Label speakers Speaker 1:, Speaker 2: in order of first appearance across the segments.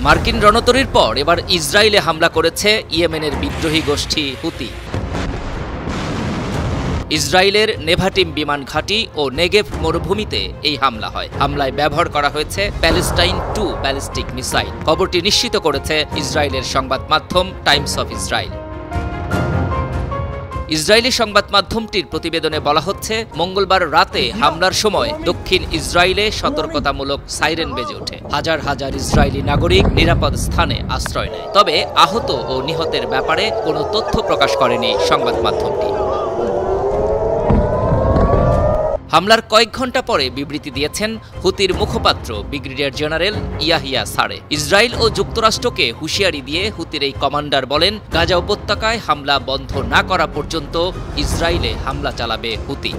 Speaker 1: মার্কিন রণতরীর পর এবার ইসরায়েলে হামলা করেছে ইয়েমেনের বিদ্রোহী গোষ্ঠী হুতি। ইসরায়েলের নেভাটিম বিমান ঘাঁটি ও নেগেভ মরুভূমিতে এই হামলা হয়। হামলায় ব্যবহার করা হয়েছে প্যালেস্টাইন 2 ব্যালিস্টিক মিসাইল। খবরটি নিশ্চিত করেছে ইসরায়েলের সংবাদ মাধ্যম টাইমস অফ ইসরায়েল। ইসরায়েলি সংবাদ মাধ্যমটির প্রতিবেদনে বলা হচ্ছে, মঙ্গলবার রাতে হামলার সময় দক্ষিণ ইসরায়েলে সতর্কতামূলক সাইরেন বেজে ওঠে। হাজার হাজার ইসরায়েলি নাগরিক নিরাপদ স্থানে আশ্রয় নেয়। তবে আহত ও নিহতের ব্যাপারে কোনো তথ্য প্রকাশ করেনি সংবাদ মাধ্যমটি। হামলার কয়েক ঘণ্টা পরে বিবৃতি দিয়েছেন হুতির মুখপাত্র ব্রিগেডিয়ার জেনারেল ইয়াহিয়া সারে। ইসরায়েল ও যুক্তরাষ্ট্রকে হুঁশিয়ারি দিয়ে হুতির এই কমান্ডার বলেন, গাজা উপত্যকায় হামলা বন্ধ না করা পর্যন্ত ইসরায়েলে হামলা চালাবে হুতি।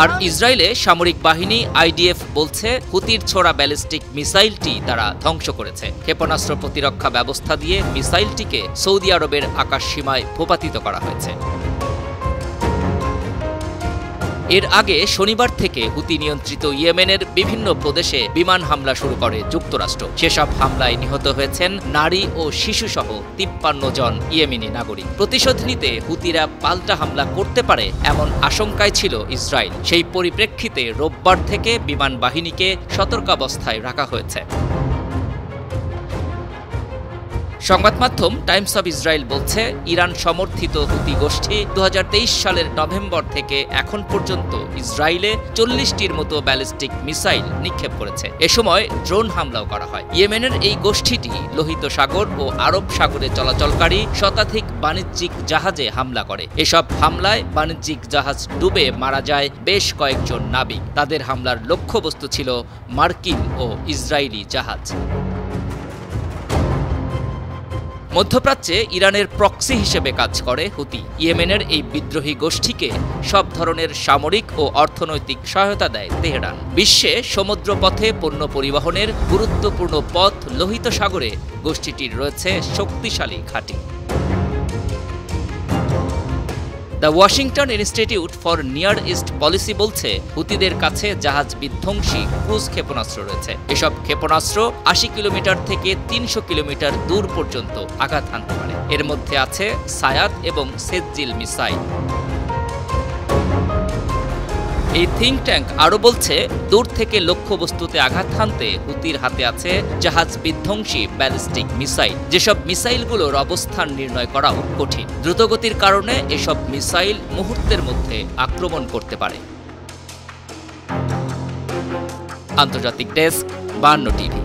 Speaker 1: আর ইসরায়েলে সামরিক বাহিনী আইডিএফ বলছে, হুতির ছোড়া ব্যালিস্টিক মিসাইলটি তারা ধ্বংস করেছে। ক্ষেপণাস্ত্র প্রতিরক্ষা ব্যবস্থা দিয়ে মিসাইলটিকে সৌদি আরবের আকাশসীমায় ভূপাতিত করা হয়েছে। এর আগে শনিবার থেকে হুতি নিয়ন্ত্রিত ইয়েমেনের বিভিন্ন প্রদেশে বিমান হামলা শুরু করে যুক্তরাষ্ট্র। সেসব হামলায় নিহত হয়েছেন নারী ও শিশুসহ 53 জন ইয়েমেনি নাগরিক। প্রতিশোধ নিতে হুতিরা পাল্টা হামলা করতে পারে এমন আশঙ্কায় ছিল ইসরায়েল। সেই পরিপ্রেক্ষিতে রোববার থেকে বিমান বাহিনীকে সতর্কাবস্থায় রাখা হয়েছে। সংবাদ মাধ্যম টাইমস অব ইসরায়েল বলছে, ইরান সমর্থিত হুতি গোষ্ঠী 2023 সালের নভেম্বর থেকে এখন পর্যন্ত ইসরায়েলে 40টির মতো ব্যালিস্টিক মিসাইল নিক্ষেপ করেছে। এ সময় ড্রোন হামলাও করা হয়। ইয়েমেনের এই গোষ্ঠীটি লোহিত সাগর ও আরব সাগরে চলাচলকারী শতাধিক বাণিজ্যিক জাহাজে হামলা করে। এসব হামলায় বাণিজ্যিক জাহাজ ডুবে মারা যায় বেশ কয়েকজন নাবিক। তাদের হামলার লক্ষ্যবস্তু ছিল মার্কিন ও ইসরায়েলি জাহাজ। মধ্যপ্রাচ্যে ইরানের প্রক্সি হিসেবে কাজ করে হুতি। ইয়েমেনের এই বিদ্রোহী গোষ্ঠীকে সব ধরনের সামরিক ও অর্থনৈতিক সহায়তা দেয় তেহরান। বিশ্বে সমুদ্রপথে পণ্য পরিবহনের গুরুত্বপূর্ণ পথ লোহিত সাগরে গোষ্ঠীটির রয়েছে শক্তিশালী ঘাঁটি। The Washington institute for near east policy বলছে, হুতিদের কাছে জাহাজ বিধ্বংসী ক্রুজ ক্ষেপণাস্ত্র রয়েছে। এসব ক্ষেপণাস্ত্র 80 কিলোমিটার থেকে 300 কিলোমিটার দূর পর্যন্ত আঘাত হানতে পারে। এর মধ্যে আছে সায়াদ এবং সেজ্জিল মিসাইল। এই থিঙ্ক ট্যাঙ্ক আরও বলছে, দূর থেকে লক্ষ্যবস্তুতে আঘাত হানতে হুতির হাতে আছে জাহাজ বিধ্বংসী ব্যালিস্টিক মিসাইল। যেসব মিসাইলগুলোর অবস্থান নির্ণয় করাও কঠিন। দ্রুতগতির কারণে এসব মিসাইল মুহূর্তের মধ্যে আক্রমণ করতে পারে। আন্তর্জাতিক ডেস্ক 52 টিভি।